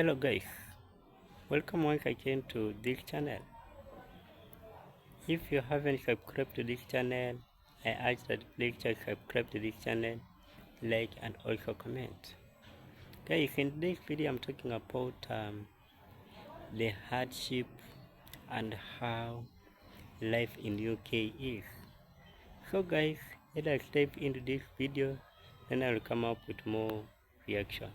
Hello guys, welcome once again to this channel. If you haven't subscribed to this channel, I ask that please just subscribe to this channel, like and also comment. Guys, in this video I'm talking about the hardship and how life in UK is. So guys, let us dive into this video, then I'll come up with more reaction.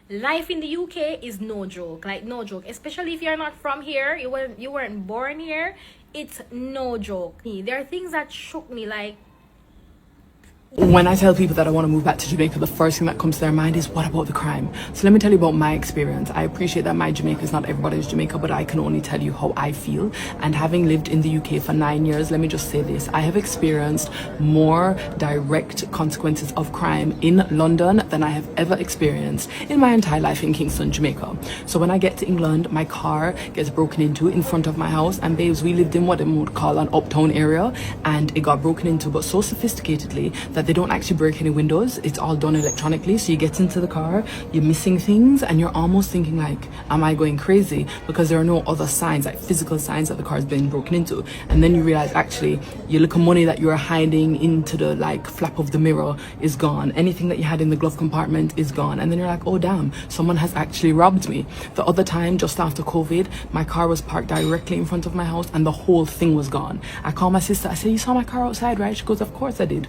Life in the UK is no joke, like no joke, especially if you're not from here, you weren't born here. It's no joke. There are things that shook me, like when I tell people that I want to move back to Jamaica, the first thing that comes to their mind is, what about the crime? So let me tell you about my experience. I appreciate that my Jamaica is not everybody's Jamaica, but I can only tell you how I feel. And having lived in the UK for 9 years, let me just say this. I have experienced more direct consequences of crime in London than I have ever experienced in my entire life in Kingston, Jamaica. So when I get to England, my car gets broken into in front of my house. And babes, we lived in what they would call an uptown area, and it got broken into, but so sophisticatedly that they don't actually break any windows. It's all done electronically. So you get into the car, you're missing things, and you're almost thinking like, am I going crazy? Because there are no other signs, like physical signs that the car's been broken into. And then you realize actually your little money that you were hiding into the like flap of the mirror is gone. Anything that you had in the glove compartment is gone. And then you're like, oh damn, someone has actually robbed me. The other time, just after COVID, my car was parked directly in front of my house and the whole thing was gone. I called my sister, I said, you saw my car outside, right? She goes, of course I did.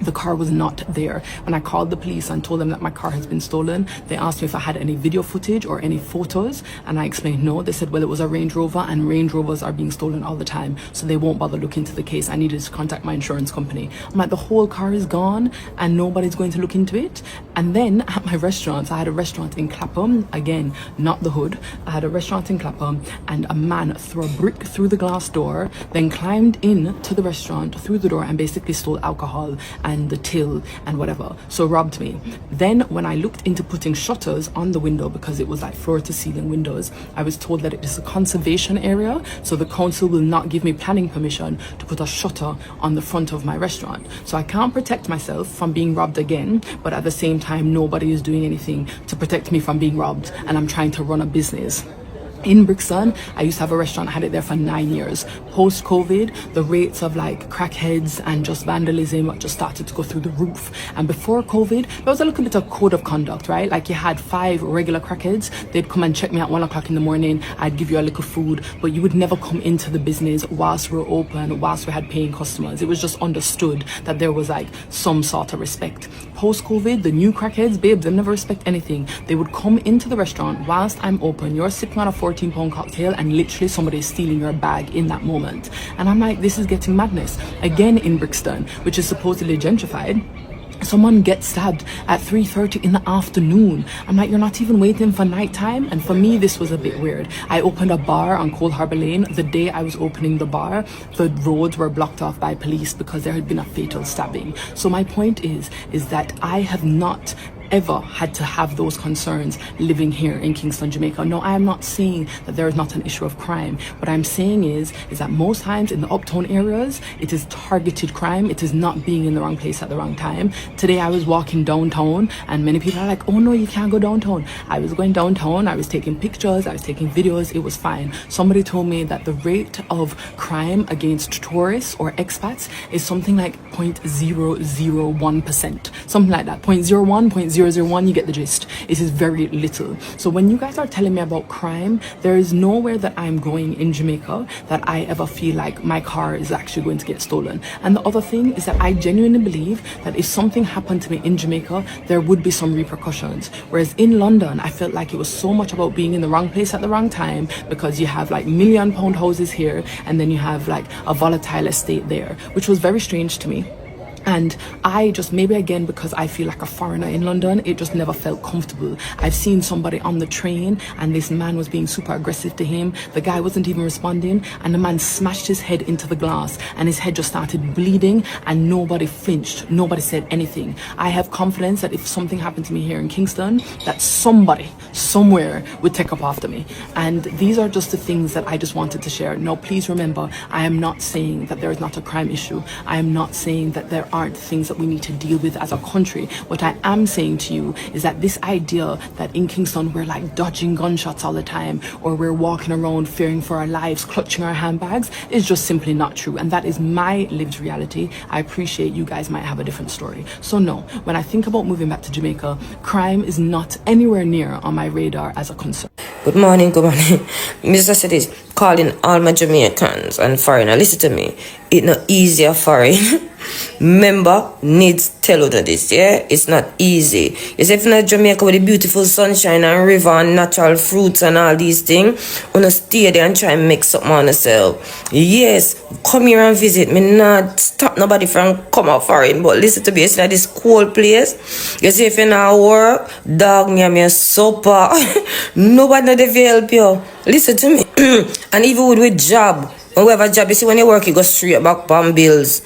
The car was not there. When I called the police and told them that my car has been stolen, they asked me if I had any video footage or any photos, and I explained no. They said, well, it was a Range Rover, and Range Rovers are being stolen all the time, so they won't bother looking into the case. I needed to contact my insurance company. I'm like, the whole car is gone and nobody's going to look into it. And then at my restaurant, I had a restaurant in Clapham, again, not the hood. I had a restaurant in Clapham, and a man threw a brick through the glass door, then climbed in to the restaurant through the door and basically stole alcohol and the till and whatever, so robbed me. Then when I looked into putting shutters on the window, because it was like floor to ceiling windows, I was told that it is a conservation area, so the council will not give me planning permission to put a shutter on the front of my restaurant. So I can't protect myself from being robbed again, but at the same time nobody is doing anything to protect me from being robbed, and I'm trying to run a business. In Brixton, I used to have a restaurant, I had it there for 9 years. Post-COVID, the rates of like crackheads and just vandalism just started to go through the roof. And before COVID, there was a little bit of code of conduct, right? Like you had 5 regular crackheads, they'd come and check me at 1 o'clock in the morning, I'd give you a little food, but you would never come into the business whilst we were open, whilst we had paying customers. It was just understood that there was like some sort of respect. Post-COVID, the new crackheads, babes, they never respect anything. They would come into the restaurant whilst I'm open, you're sipping on a 14-pound cocktail, and literally somebody is stealing your bag in that moment. And I'm like, this is getting madness. Again in Brixton, which is supposedly gentrified, someone gets stabbed at 3:30 in the afternoon. I'm like, you're not even waiting for nighttime? And for me, this was a bit weird. I opened a bar on Cold Harbour Lane. The day I was opening the bar, the roads were blocked off by police because there had been a fatal stabbing. So my point is that I have not ever had to have those concerns living here in Kingston, Jamaica. No, I am not saying that there is not an issue of crime. What I'm saying is that most times in the uptown areas, it is targeted crime. It is not being in the wrong place at the wrong time. Today I was walking downtown and many people are like, oh no, you can't go downtown. I was going downtown, I was taking pictures, I was taking videos, it was fine. Somebody told me that the rate of crime against tourists or expats is something like 0.001%. Something like that, 0.01, 0.001, you get the gist. It is very little. So when you guys are telling me about crime, there is nowhere that I'm going in Jamaica that I ever feel like my car is actually going to get stolen. And the other thing is that I genuinely believe that if something happened to me in Jamaica, there would be some repercussions. Whereas in London, I felt like it was so much about being in the wrong place at the wrong time, because you have like £1 million houses here and then you have like a volatile estate there, which was very strange to me. And I just, maybe again because I feel like a foreigner in London, it just never felt comfortable. I've seen somebody on the train and this man was being super aggressive to him. The guy wasn't even responding, and the man smashed his head into the glass and his head just started bleeding, and nobody flinched. Nobody said anything. I have confidence that if something happened to me here in Kingston, that somebody somewhere would take up after me. And these are just the things that I just wanted to share. Now, please remember, I am not saying that there is not a crime issue. I am not saying that there aren't things that we need to deal with as a country. What I am saying to you is that this idea that in Kingston we're like dodging gunshots all the time, or we're walking around fearing for our lives, clutching our handbags, is just simply not true. And that is my lived reality. I appreciate you guys might have a different story. So no, when I think about moving back to Jamaica, crime is not anywhere near on my radar as a concern. Good morning, Mr. Cities, calling all my Jamaicans and foreigners. Listen to me. It's not easier foreign. Member needs tell you this, yeah? It's not easy. You see, if you're not Jamaica with the beautiful sunshine and river and natural fruits and all these things, wanna stay there and try and make something on yourself. Yes, come here and visit. Me not stop nobody from come out foreign, but listen to me, it's not this cold place. You see, if you're not work, dog near me a supper. Nobody know they help you. Listen to me. And even with job, when we have a job, you see, when you work, you go straight back on bills.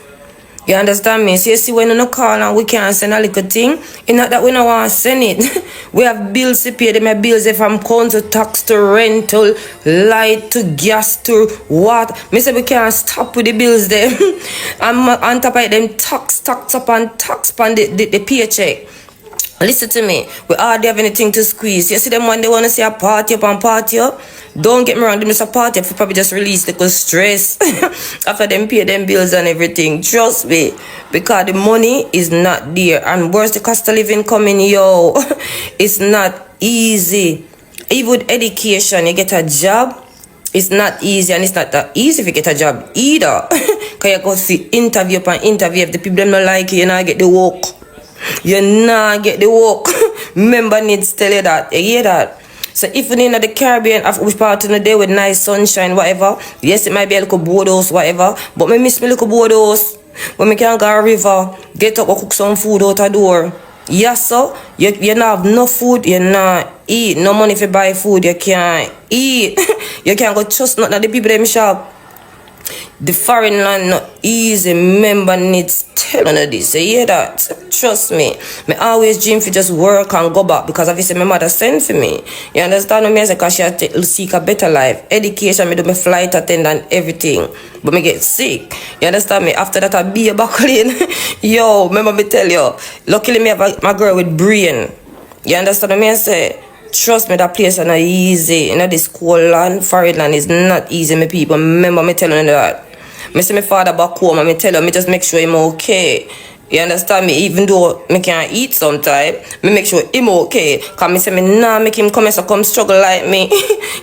You understand me? So you see, when you no call and we can't send a little thing, it's not that we don't want to send it. We have bills to pay. Them bills from council tax to rental, light to gas to what. Me say we can't stop with the bills there. And on top of them tax up and tax upon the paycheck. Listen to me. We hardly have anything to squeeze. You see them when they want to see a party up and party up. Don't get me wrong, them is a party up. We probably just release the stress after them pay them bills and everything. Trust me. Because the money is not there. And where's the cost of living coming, yo? It's not easy. Even with education, you get a job. It's not easy, and it's not that easy if you get a job either. Because you go see interview upon interview. If the people don't like you, you not get the work. You not get the work. Member needs to tell you that. You hear that? So if you're in the Caribbean, which part of the day with nice sunshine, whatever, yes, it might be a little board house, whatever, but I miss my little board house. When I can go a river, get up and cook some food out the door. Yes, sir, you don't have no food, you not eat. No money if you buy food, you can't eat. You can't go trust nothing at the people in the shop. The foreign land not easy. Member needs telling you this. You hear that? Trust me. Me always dream for just work and go back because obviously my mother sent for me. You understand what me? Because she had to seek a better life. Education, me do my flight attendant, everything. But me get sick. You understand me? After that I be a buckling. Yo, remember me tell you. Luckily me have my girl with brain. You understand what me say? Trust me, that place is not easy. You know, this cold land, foreign land is not easy, my people. Remember me telling you that. I see my father back home and I tell him, me just make sure him okay. You understand me? Even though me can't eat sometimes, me make sure him okay. Because me say me nah make him come struggle like me.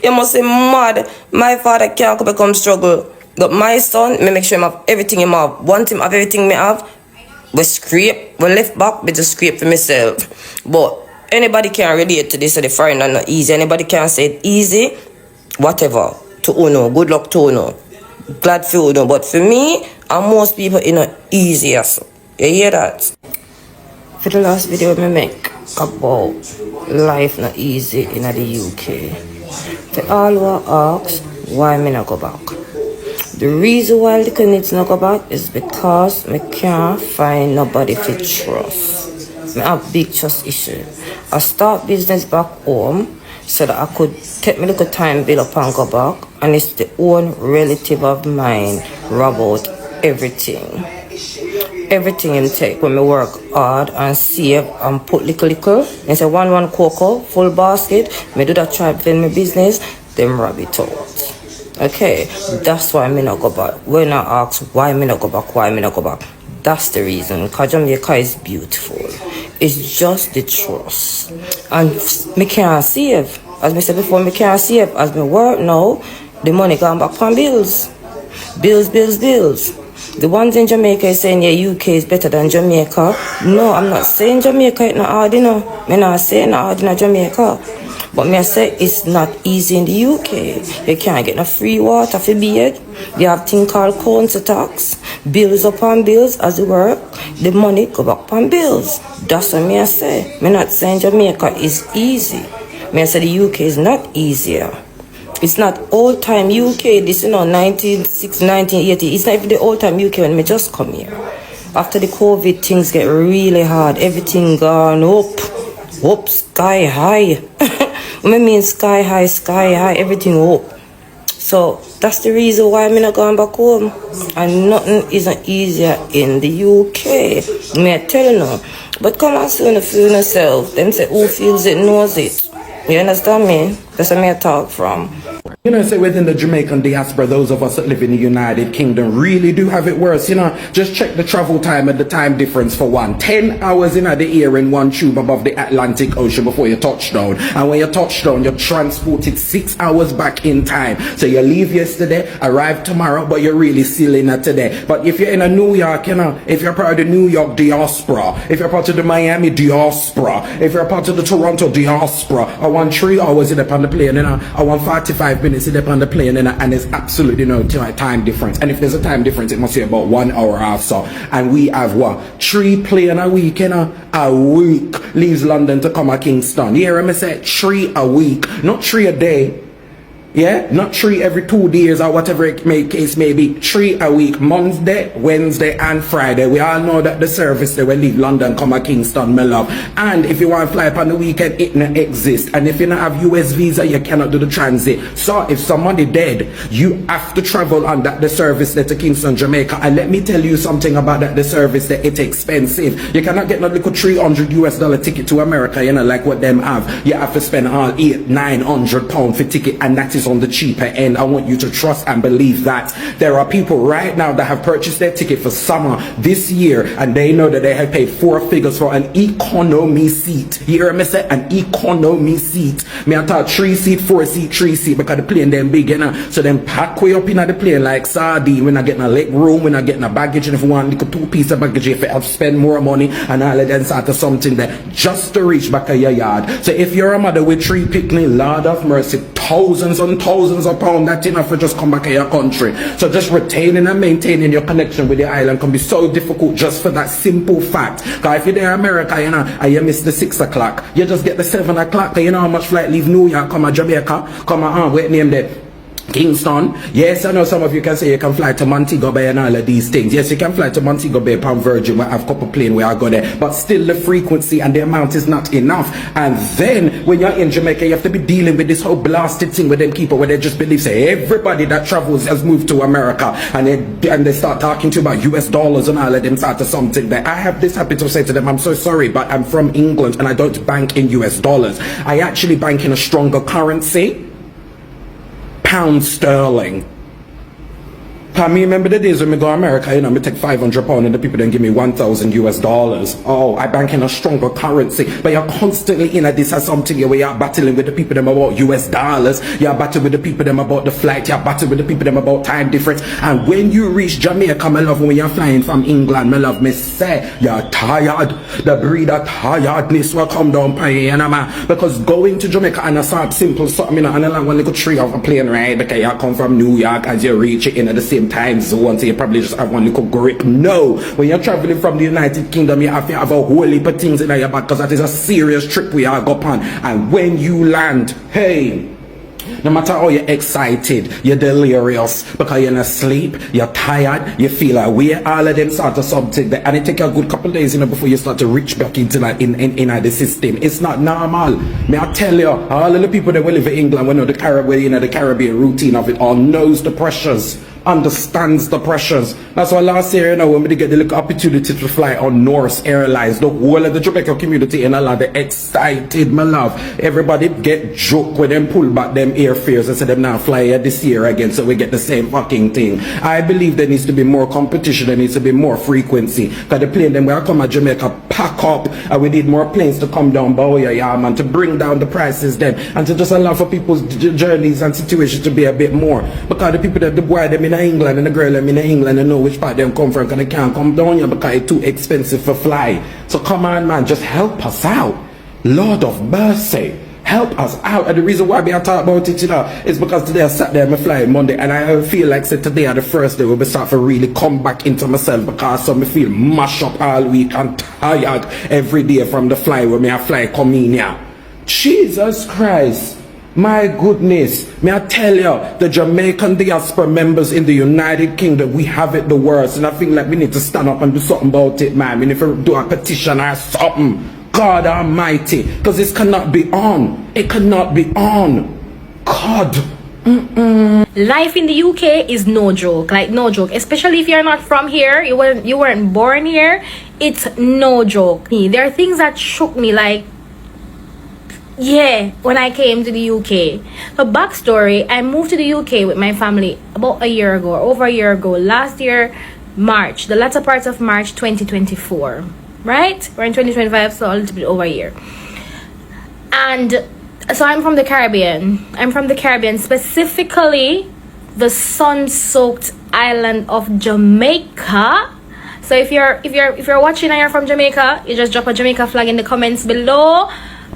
You must say mad. My father can't come struggle. But my son, me make sure him have everything him have. Want him have everything me have. We scrape, we left back, we just scrape for myself. But anybody can relate to this, so the foreign are not easy. Anybody can say it easy, whatever. To Uno, good luck to Uno. Glad for Uno. But for me, and most people, it's not easy. So. You hear that? For the last video I make about life not easy in the UK. For all who ask why me not go back. The reason why the kids not go back is because I can't find nobody to trust. I have big trust issue. I start business back home so that I could take me little time build up and go back, and it's the own relative of mine rob out everything. Everything in take when me work hard and save and put little. And say one cocoa, full basket, me do that tribe in my business, them rob it out. Okay, that's why me not go back. When I ask why me not go back, that's the reason. Because Jamaica is beautiful. It's just the trust. And me can't save. As I said before, me can't save. As me work now, the money gone back from bills. Bills. The ones in Jamaica is saying, yeah, UK is better than Jamaica. No, I'm not saying Jamaica is not hard, you know. I'm not saying not hard in Jamaica. But me I say it's not easy in the UK. You can't get no free water for bed. You have thing called council tax. Bills upon bills as you work. The money go back upon bills. That's what me I say. Me not saying Jamaica is easy. Me I say the UK is not easier. It's not old time UK. This 1960, 1980. It's not even the old time UK when me just come here. After the COVID, things get really hard. Everything gone up sky high. I mean sky high, everything up. So that's the reason why I'm not going back home. And nothing isn't easier in the UK. Me I tell you now. But come on soon feel yourself. Them say who feels it knows it. You understand me? That's where I talk from. You know, say within the Jamaican diaspora, those of us that live in the United Kingdom really do have it worse. You know, just check the travel time and the time difference for one. 10 hours in the air in one tube above the Atlantic Ocean before you touch down. And when you touch down, you're transported 6 hours back in time. So you leave yesterday, arrive tomorrow, but you're really still in it today. But if you're in a New York, you know, if you're part of the New York diaspora, if you're part of the Miami diaspora, if you're part of the Toronto diaspora, I want 3 hours in upon the plane, you know, I want 45 minutes in upon the plane, and there's absolutely no time difference. And if there's a time difference, it must be about 1 hour or so. And we have what? 3 plane a week, you know, a week leaves London to come to Kingston. You hear me say 3 a week, not 3 a day. Yeah, not 3 every 2 days or whatever case may be. 3 a week, Monday, Wednesday, and Friday. We all know that the service they will leave London, come to Kingston, my love. And if you want to fly up on the weekend, it not exist. And if you don't have US visa, you cannot do the transit. So if somebody dead, you have to travel on that the service that to Kingston, Jamaica. And let me tell you something about that the service that it's expensive. You cannot get no little $300 US ticket to America, you know, like what them have. You have to spend all £800-900 for ticket, and that is on the cheaper end. I want you to trust and believe that. There are people right now that have purchased their ticket for summer this year, and they know that they have paid 4 figures for an economy seat. You hear me say an economy seat? Me I thought 3 seat, 4 seat, 3 seat, because the plane them big, you know. So them pack way up in the plane like sardine. We're not getting a leg room, we're not getting a baggage, and if you want little 2 piece of baggage, if you have to spend more money and all of them sort of something that just to reach back of your yard. So if you're a mother with 3 picnic, Lord of mercy, thousands and thousands of pounds, that's enough to just come back to your country. So just retaining and maintaining your connection with the island can be so difficult just for that simple fact. Because if you're there in America, you know, and you miss the 6 o'clock, you just get the 7 o'clock. You know how much flight leave New York, come to Jamaica, come on, wait name there. Kingston. Yes, I know some of you can say you can fly to Montego Bay and all of these things. Yes, you can fly to Montego Bay, Palm Virgin, where I have a couple plane where I go there. But still the frequency and the amount is not enough. And then when you're in Jamaica, you have to be dealing with this whole blasted thing with them people where they just believe, say, everybody that travels has moved to America. And they start talking to you about US dollars and all of them sort of something that I have this habit to say to them, I'm so sorry, but I'm from England and I don't bank in US dollars. I actually bank in a stronger currency. Pound sterling. Can me remember the days when we go to America, you know, me take £500 and the people then give me 1,000 US dollars. Oh, I bank in a stronger currency. But you're constantly in at this as something where you're battling with the people them about US dollars. You're battling with the people them about the flight. You're battling with the people them about time difference. And when you reach Jamaica, my love, when you're flying from England, my love, me say, you're tired. The breed of tiredness will come down by you, know, man. Because going to Jamaica and a sort of simple something, you know, and a long one little 3 hour plane ride, because you come from New York as you reach it in at the same time zone, so you probably just have one little grip. No, when you're traveling from the United Kingdom, you have to have a whole heap of things in your back, because that is a serious trip we are go on. And when you land, hey, no matter how you're excited, you're delirious because you're not asleep, you're tired, you feel away, all of them sort of something that, and it take a good couple of days, you know, before you start to reach back into that in the system. It's not normal. May I tell you, all of the people that will live in England, we know the Caribbean, you know, the Caribbean routine of it all, knows the pressures, understands the pressures. That's why last year, you know, when we get the little opportunity to fly on Norse Airlines, the whole of the Jamaica community in a lot, they excited, my love. Everybody get joke when them pull back them airfares and say them now fly here this year again, so we get the same fucking thing. I believe there needs to be more competition, there needs to be more frequency. Because the plane them will come at Jamaica pack up, and we need more planes to come down Boya, yeah, man, to bring down the prices then, and to just allow for people's journeys and situations to be a bit more. Because the people that the boy them in England and the girl them in England, and know which part them come from, because they can't come down here because it's too expensive for fly. So come on, man, just help us out. Lord of mercy, help us out. And the reason why we are talking about it, you know, is because today I sat there and I fly Monday, and I feel like say today are the first day we'll be start to really come back into myself, because so me feel mash up all week and tired every day from the fly where me I fly come in here. Jesus Christ. My goodness, may I tell you, the Jamaican diaspora members in the United Kingdom, we have it the worst, and I feel like we need to stand up and do something about it, man. We need to do a petition or something. God Almighty, because this cannot be on. It cannot be on. God. Life in the UK is no joke, like no joke, especially if you're not from here, you weren't born here. It's no joke. There are things that shook me, like, yeah, when I came to the UK. The backstory: I moved to the UK with my family about a year ago, or over a year ago, last year March, the latter part of March 2024, right? We're in 2025, so a little bit over a year. And so I'm from the Caribbean. I'm from the Caribbean, specifically the sun-soaked island of Jamaica. So if you're watching and you're from Jamaica, you just drop a Jamaica flag in the comments below.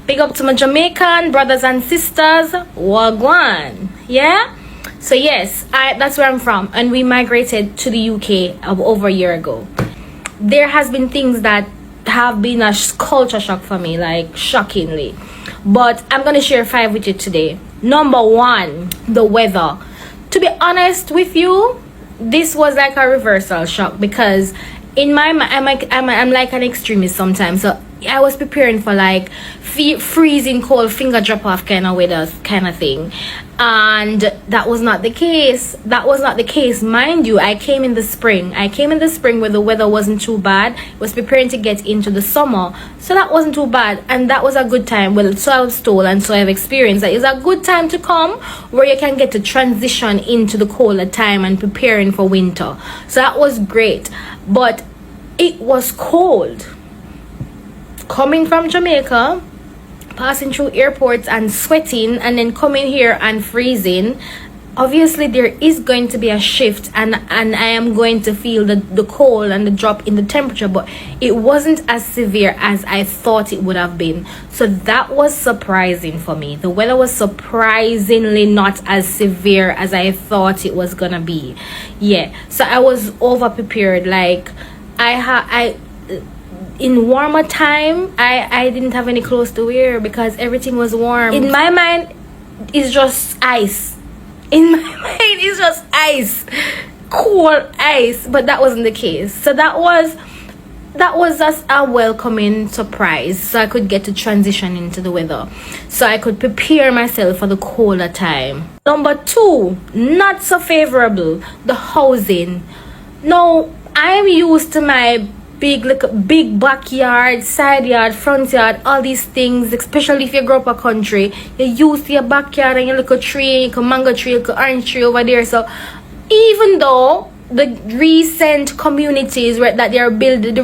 Big up to my Jamaican brothers and sisters. Wagwan. Yeah? So yes, that's where I'm from, and we migrated to the UK over a year ago. There has been things that have been a culture shock for me, like shockingly. But I'm gonna share 5 with you today. Number 1, the weather. To be honest with you, this was like a reversal shock, because in my mind, I'm like an extremist sometimes. So I was preparing for like freezing cold, finger drop off kind of weather kind of thing, and that was not the case. Mind you, I came in the spring where the weather wasn't too bad. I was preparing to get into the summer, so that wasn't too bad, and that was a good time. Well, so I was told, and so I've experienced that it's a good time to come where you can get to transition into the colder time and preparing for winter. So that was great, but it was cold. Coming from Jamaica, passing through airports and sweating, and then coming here and freezing, obviously there is going to be a shift, and I am going to feel the cold and the drop in the temperature, but it wasn't as severe as I thought it would have been. So that was surprising for me. The weather was surprisingly not as severe as I thought it was gonna be. Yeah, so I was over prepared. Like in warmer time, I didn't have any clothes to wear because everything was warm. In my mind, it's just ice. Cold ice. But that wasn't the case. So that was just a welcoming surprise, so I could get to transition into the weather, so I could prepare myself for the colder time. Number 2, not so favorable, the housing. Now, I'm used to my big backyard, side yard, front yard, all these things, especially if you grow up a country. You're used to your backyard and your little tree, your mango tree, your orange tree over there. So even though the recent communities that they are building,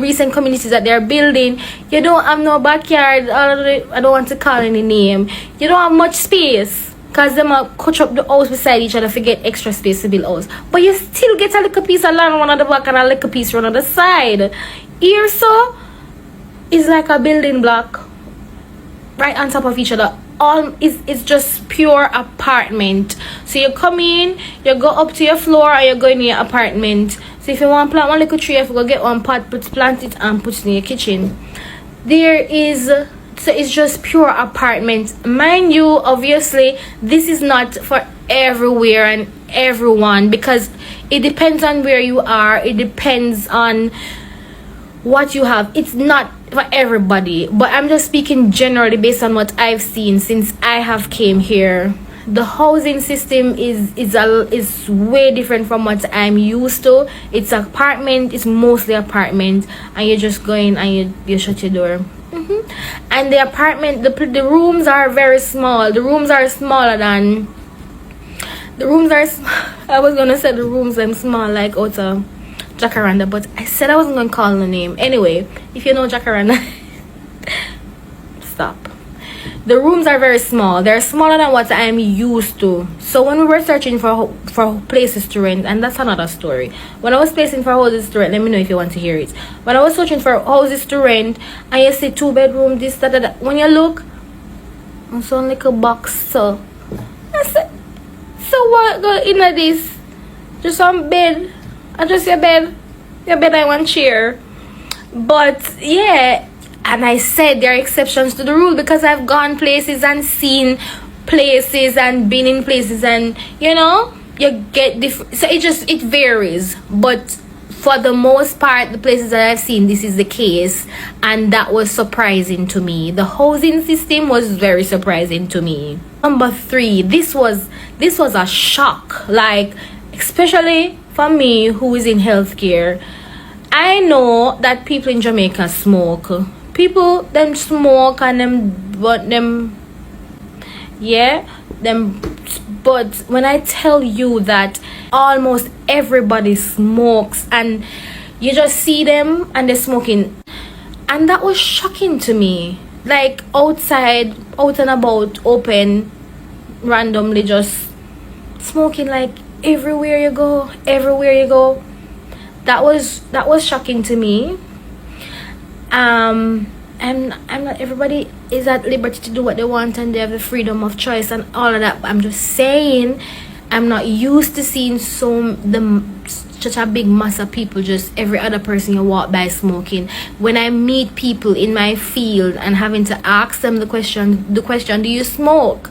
you don't have no backyard. I don't want to call any name. You don't have much space, because them are cut up the house beside each other to get extra space to build house. But you still get a little piece of land one on the back and a little piece one on the side. Here, so it's like a building block right on top of each other. It's just pure apartment. So you come in, you go up to your floor, or you go in your apartment. So if you want to plant one little tree, you have to go get one pot, plant it and put it in your kitchen. So it's just pure apartment. Mind you, obviously, this is not for everywhere and everyone, because it depends on where you are. It depends on what you have. It's not for everybody, but I'm just speaking generally based on what I've seen since I have came here. The housing system is way different from what I'm used to. It's apartment. It's mostly apartment, and you just go in and you shut your door. And the apartment, the rooms are very small. The rooms are smaller than I was gonna say the rooms are small like out of Jacaranda, but I said I wasn't gonna call the name. Anyway, if you know Jacaranda, stop. The rooms are very small. They're smaller than what I'm used to. So when we were searching for places to rent, and that's another story. When I was placing for houses to rent, let me know if you want to hear it. When I was searching for houses to rent, and you see 2-bedroom, this, that. When you look, it's only like a box. So I said, so what go in this? Just some bed. I just your bed and one chair. But yeah, and I said there are exceptions to the rule, because I've gone places and seen places and been in places, and you know, you get different. So it varies. But for the most part, the places that I've seen, this is the case, and that was surprising to me. The housing system was very surprising to me. Number 3, this was a shock, like especially for me who is in healthcare. I know that people in Jamaica smoke. People them smoke and but when I tell you that almost everybody smokes and you just see them and they're smoking, and that was shocking to me. Like outside, out and about, open, randomly just smoking, like everywhere you go. That was shocking to me. I'm not, everybody is at liberty to do what they want and they have the freedom of choice and all of that, but I'm just saying, I'm not used to seeing such a big mass of people, just every other person you walk by smoking. When I meet people in my field and having to ask them the question, do you smoke?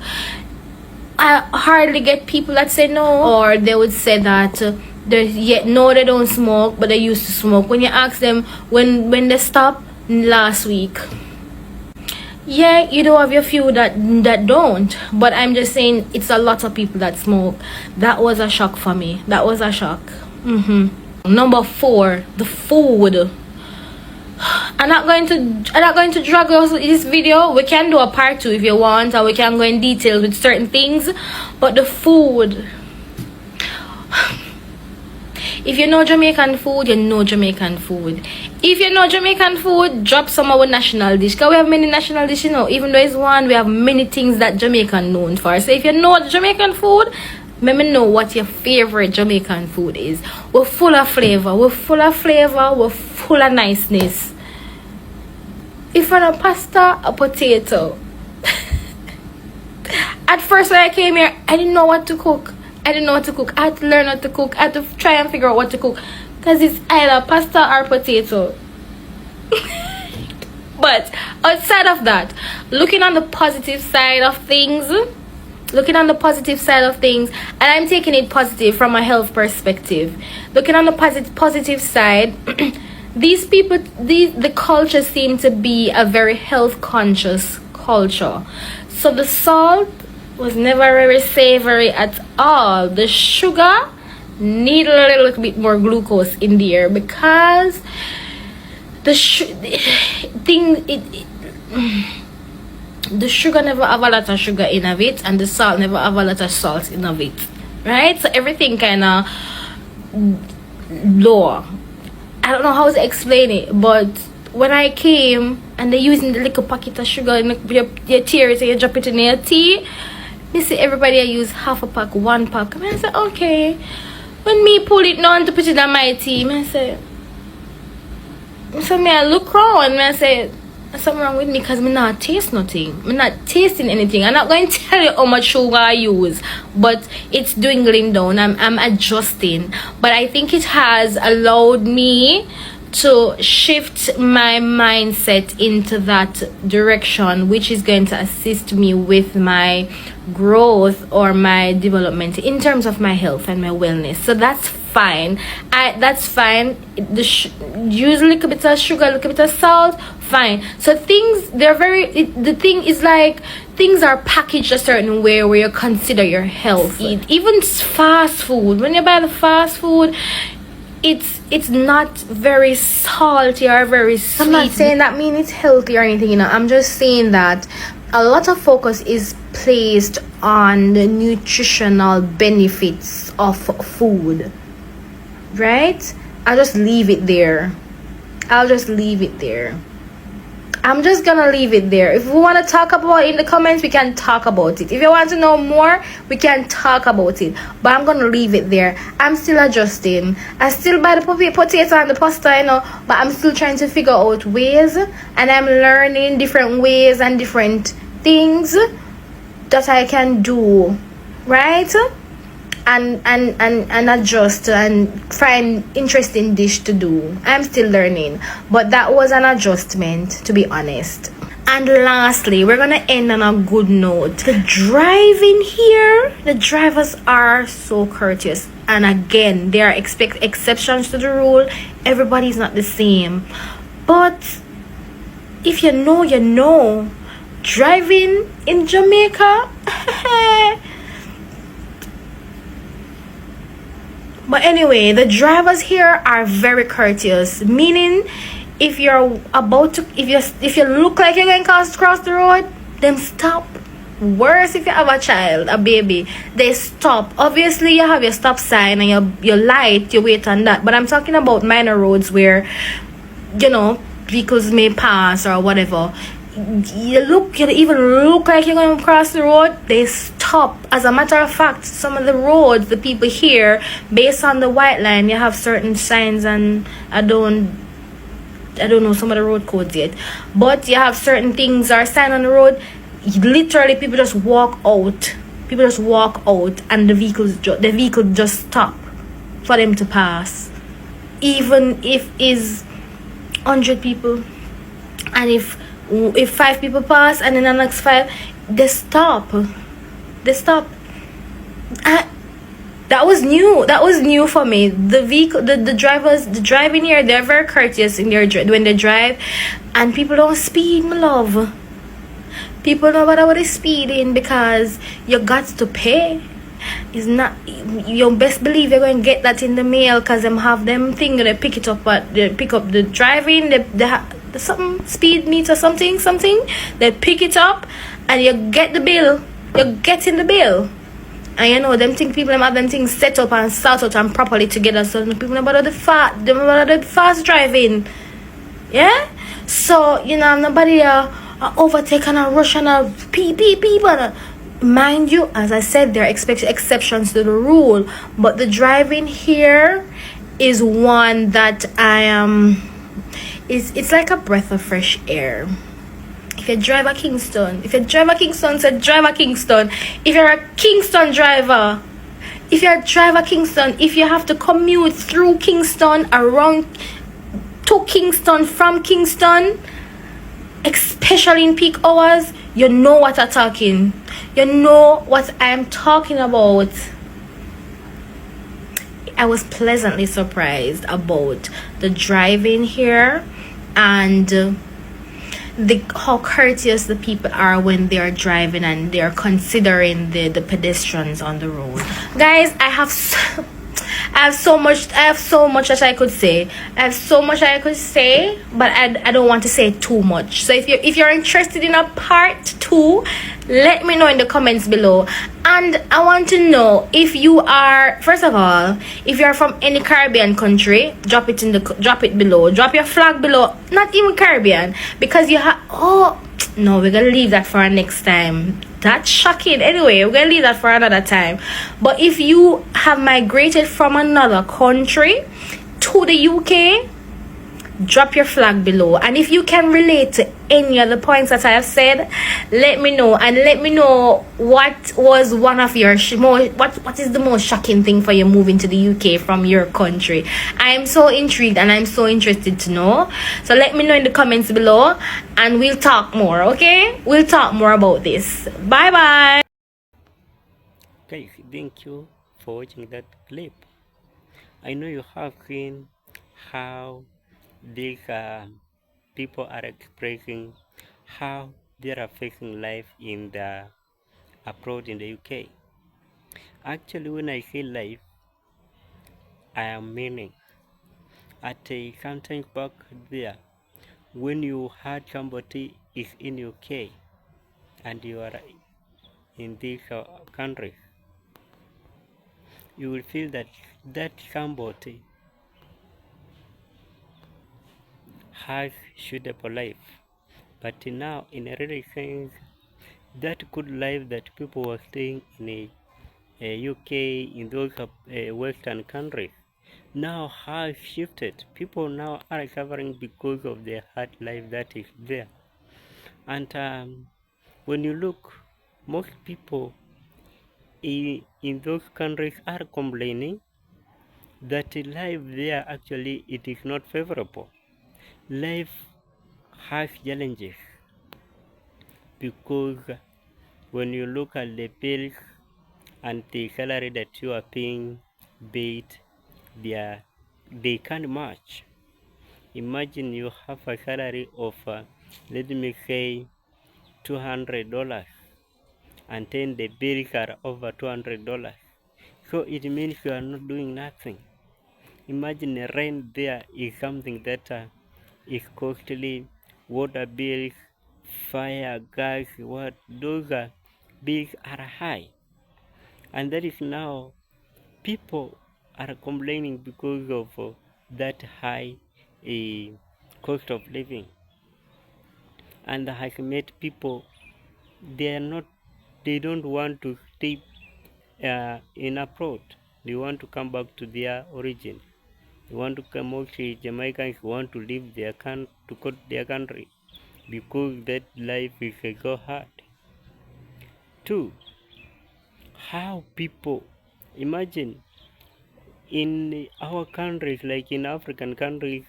I hardly get people that say no, or they would say that no, they don't smoke, but they used to smoke. When you ask them when they stop, last week. Yeah, you do have your few that don't, but I'm just saying it's a lot of people that smoke. That was a shock for me. That was a shock. Number 4, the food. I'm not going to drag us this video. We can do a part 2 if you want, or we can go in detail with certain things, but the food. If you know Jamaican food, you know Jamaican food. If you know Jamaican food, drop some of our national dish. Because we have many national dishes, you know. Even though it's one, we have many things that Jamaican known for. So if you know Jamaican food, let me know what your favorite Jamaican food is. We're full of flavor. We're full of niceness. If you're a pasta, a potato. At first when I came here, I didn't know what to cook. I had to learn how to cook. I had to try and figure out what to cook, because it's either pasta or potato. But outside of that, looking on the positive side of things, and I'm taking it positive from a health perspective. Looking on the positive side, these people, the culture seem to be a very health conscious culture. So the salt was never very savory at all. The sugar need a little bit more glucose in there, because the sugar never have a lot of sugar in of it, and the salt never have a lot of salt in of it, right? So everything kind of lower. I don't know how to explain it, but when I came and they're using the little packet of sugar and you tear it and you drop it in your tea, you see everybody use half a pack, 1 pack. I say, okay. When me pull it down to put it on my tea, I say, so I look around and I say, there's something wrong with me, because I'm not taste nothing. I'm not tasting anything. I'm not going to tell you how much sugar I use, but it's dwindling down. I'm adjusting. But I think it has allowed me to shift my mindset into that direction, which is going to assist me with my growth or my development in terms of my health and my wellness. So that's fine. That's fine. Use a little bit of sugar, a little bit of salt, fine. So things, the thing is like, things are packaged a certain way where you consider your health. Even fast food, when you buy the fast food, it's not very salty or very sweet. I'm not saying that means it's healthy or anything, you know. I'm just saying that a lot of focus is placed on the nutritional benefits of food, right? I'll just leave it there. I'm just gonna leave it there. If we want to talk about it in the comments, we can talk about it. If you want to know more, we can talk about it. But I'm gonna leave it there. I'm still adjusting. I still buy the potato and the pasta, you know, but I'm still trying to figure out ways, and I'm learning different ways and different things that I can do, right? And adjust and find interesting dish to do. I'm still learning, but that was an adjustment, to be honest. And lastly, we're gonna end on a good note. The driving here, the drivers are so courteous. And again, there are exceptions to the rule. Everybody's not the same. But if you know, you know. Driving in Jamaica. But anyway, the drivers here are very courteous. Meaning, if you're about to, if you look like you're going to cross the road, then stop. Worse if you have a child, a baby, they stop. Obviously, you have your stop sign and your light, you wait on that. But I'm talking about minor roads where, you know, vehicles may pass or whatever. You even look like you're going to cross the road, they stop. As a matter of fact, some of the roads, the people here, based on the white line, you have certain signs, and I don't know some of the road codes yet, but you have certain things are sign on the road. Literally, people just walk out. And the vehicle just stop for them to pass, even if is 100 people, and if 5 people pass and then the next 5, they stop. That was new for me. The driving here, they're very courteous in when they drive, and people don't speed, my love. People know what is speeding, because you got to pay. It's not, you best believe you're going to get that in the mail, because them have them thing, they pick it up, they pick up the driving, they something speed meter, something they pick it up and you get the bill. You're getting the bill, and you know them people have them things set up and sort out and properly together, so people know about the fast driving. Yeah, so you know nobody overtake and rush and people. Mind you, as I said, there are exceptions to the rule, but the driving here is one that I am. It's like a breath of fresh air. If you drive a Kingston, say drive a Kingston. If you're a Kingston driver, if you have to commute through Kingston, around to Kingston, from Kingston, especially in peak hours, you know what I'm talking. You know what I'm talking about. I was pleasantly surprised about the driving here, and how courteous the people are when they are driving and they are considering the pedestrians on the road. Guys, I have so much that I could say. But I don't want to say too much. So if you're interested in a part 2, let me know in the comments below. And I want to know if you are, first of all, if you are from any Caribbean country, drop it below. Drop your flag below. Not even Caribbean, because you have, oh no, we're gonna leave that for our next time. That's shocking. Anyway, we're gonna leave that for another time. But if you have migrated from another country to the UK, drop your flag below. And if you can relate to any of the points that I have said, let me know. And let me know what was one of your what is the most shocking thing for you moving to the UK from your country. I am so intrigued and I'm so interested to know. So let me know in the comments below, and we'll talk more. Okay, we'll talk more about this. Bye bye. Okay, thank you for watching that clip. I know you have seen how these people are expressing how they are facing life in the abroad in the UK. Actually, when I say life, I am meaning at a sometimes back there, when you heard somebody is in UK and you are in this country, you will feel that somebody has suitable life. But now, in a real sense, that good life that people were staying in a UK, in those Western countries, now has shifted. People now are suffering because of the hard life that is there. And when you look, most people in those countries are complaining that life there actually it is not favorable. Life has challenges because when you look at the bills and the salary that you are paying, but they can't match. Imagine you have a salary of let me say $200, and then the bills are over $200. So it means you are not doing nothing. Imagine the rent there is something that is costly, water bills, fire, gas, what those bills are high, and that is now people are complaining because of that high cost of living, and has made people they don't want to stay in abroad. They want to come back to their origin. They want to come. Mostly Jamaicans want to leave their to go to their country because that life is so hard. Two, how people imagine in our countries, like in African countries,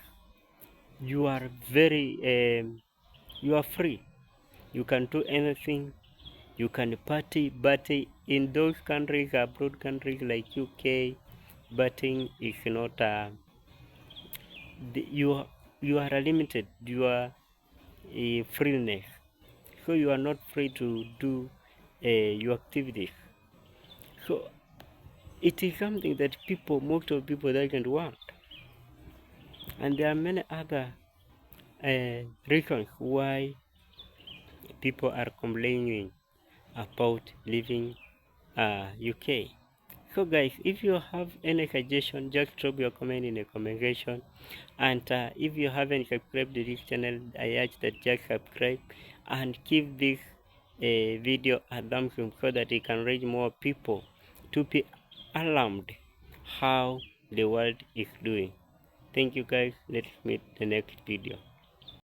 you are you are free. You can do anything. You can party, but in those countries, abroad countries like UK, partying is not. You are limited. You are a freeness, so you are not free to do your activities. So it is something that most of people doesn't want, and there are many other reasons why people are complaining about living UK. So guys, if you have any suggestion, just drop your comment in the comment section, and if you haven't subscribed to this channel, I urge that just subscribe and give this video a thumbs up so that it can reach more people to be alarmed how the world is doing. Thank you guys. Let's meet the next video.